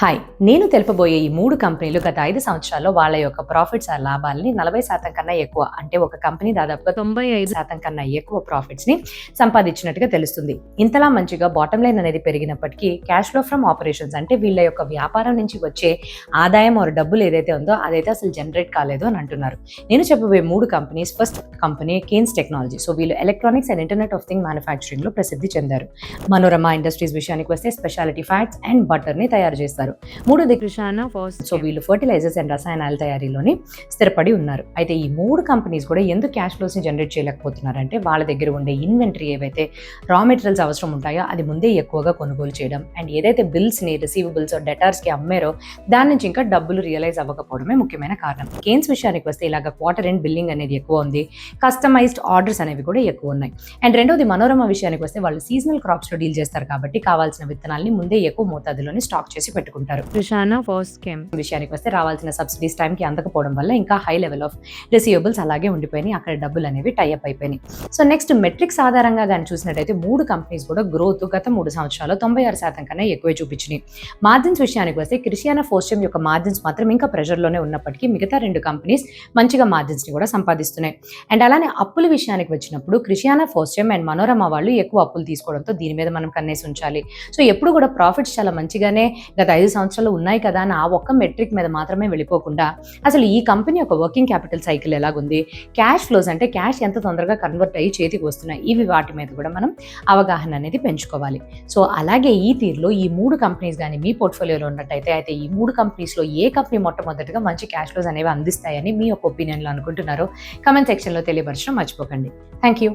Hi, నేను తెలుపబోయే ఈ 3 కంపెనీలు గత 5 సంవత్సరాల్లో వాళ్ళ యొక్క ప్రాఫిట్స్ లాభాలని 40% కన్నా ఎక్కువ, అంటే ఒక కంపెనీ దాదాపుగా 95% కన్నా ఎక్కువ ప్రాఫిట్స్ ని సంపాదించినట్టుగా తెలుస్తుంది. ఇంతలా మంచిగా బాటమ్ లైన్ అనేది పెరిగినప్పటికీ క్యాష్ ఫ్లో ఫ్రమ్ ఆపరేషన్స్, అంటే వీళ్ళ యొక్క వ్యాపారం నుంచి వచ్చే ఆదాయం మరియు డబ్బులు ఏదైతే ఉందో అదైతే అసలు జనరేట్ కాలేదు అని అంటున్నారు. నేను చెప్పబోయే 3 companies, first company Kaynes technology. So వీళ్ళు electronics and internet of thing manufacturing లో ప్రసిద్ధి చెందారు. మనోరమ ఇండస్ట్రీస్ విషయానికి వస్తే స్పెషాలిటీ ఫ్యాట్స్ అండ్ బటర్ ని తయారు చేస్తారు. మూడోది కృషానా ఫాస్ట్. సో వీళ్ళు ఫర్టిలైజర్స్ అండ్ రసాయనాల తయారీలోని స్థిరపడి ఉన్నారు. అయితే ఈ 3 కంపెనీస్ కూడా ఎందుకు క్యాష్ ఫ్లోస్ ని జనరేట్ చేయలేకపోతున్నారంటే వాళ్ళ దగ్గర ఉండే ఇన్వెంటరీ ఏవైతే రా మెటీరియల్స్ అవసరం ఉంటాయో అది ముందే ఎక్కువగా కొనుగోలు చేయడం, అండ్ ఏదైతే బిల్స్ ని రిసీవబుల్స్ డెటార్స్ కి అమ్మారో దాని నుంచి ఇంకా డబ్బులు రియలైజ్ అవ్వకపోవడమే ముఖ్యమైన కారణం. కేన్స్ విషయానికి వస్తే ఇలాగ క్వార్టర్ ఎండ్ బిల్లింగ్ అనేది ఎక్కువ ఉంది, కస్టమైజ్డ్ ఆర్డర్స్ అనేవి కూడా ఎక్కువ ఉన్నాయి. అండ్ రెండోది మనోరమ విషయానికి వస్తే వాళ్ళు సీజనల్ క్రాప్స్ లో డీల్ చేస్తారు కాబట్టి కావాల్సిన విత్తనాల్ని ముందే ఎక్కువ మోతాదులోని స్టాక్ చేసి పెట్టుకుంటారు. కృషానా ఫాస్ట్ స్కీమ్ విషయానికి వస్తే రావాల్సిన సబ్సిడీస్ టైంకి అందకపోవడం వల్ల ఇంకా హై లెవెల్ ఆఫ్ రిసీవబుల్స్ అలాగే ఉండిపోయినాయి, అక్కడ డబ్బులు అనేవి టైఅప్ అయిపోయినాయి. సో నెక్స్ట్ మెట్రిక్స్ ఆధారంగా కానీ చూసినట్టయితే 3 కంపెనీస్ కూడా గ్రోత్ గత 3 సంవత్సరాల్లో 96% కన్నా ఎక్కువే చూపించినాయి. మార్జిన్స్ విషయానికి వస్తే క్రిషియానా ఫోస్టమ్ యొక్క మార్జిన్స్ మాత్రం ఇంకా ప్రెషర్లోనే ఉన్నప్పటికీ మిగతా 2 కంపెనీస్ మంచిగా మార్జిన్స్ ని కూడా సంపాదిస్తున్నాయి. అండ్ అలానే అప్పుల విషయానికి వచ్చినప్పుడు క్రిషియానా ఫోస్టమ్ అండ్ మనోరమ వాళ్ళు ఎక్కువ అప్పులు తీసుకోవడంతో దీని మీద మనం కన్నేసి ఉంచాలి. సో ఎప్పుడు కూడా ప్రాఫిట్స్ చాలా మంచిగానే గత 5 సంవత్సరాలు ఉన్నాయి కదా అని ఆ ఒక్క మెట్రిక్ మీద మాత్రమే వెళ్ళిపోకుండా అసలు ఈ కంపెనీ యొక్క వర్కింగ్ క్యాపిటల్ సైకిల్ ఎలాగుంది, క్యాష్ ఫ్లోస్ అంటే క్యాష్ ఎంత తొందరగా కన్వర్ట్ అయ్యి చేతికి వస్తున్నాయి, ఇవి వాటి మీద కూడా మనం అవగాహన అనేది పెంచుకోవాలి. సో అలాగే ఈ తీరులో ఈ 3 కంపెనీస్ కానీ మీ పోర్ట్ఫోలియోలో ఉన్నట్టయితే అయితే ఈ 3 కంపెనీస్లో ఏ కంపెనీ మొట్టమొదటిగా మంచి క్యాష్ ఫ్లోస్ అనేవి అందిస్తాయని మీ యొక్క ఒపీనియన్లో అనుకుంటున్నారో కమెంట్ సెక్షన్లో తెలియపరచడం మర్చిపోకండి. Thank you.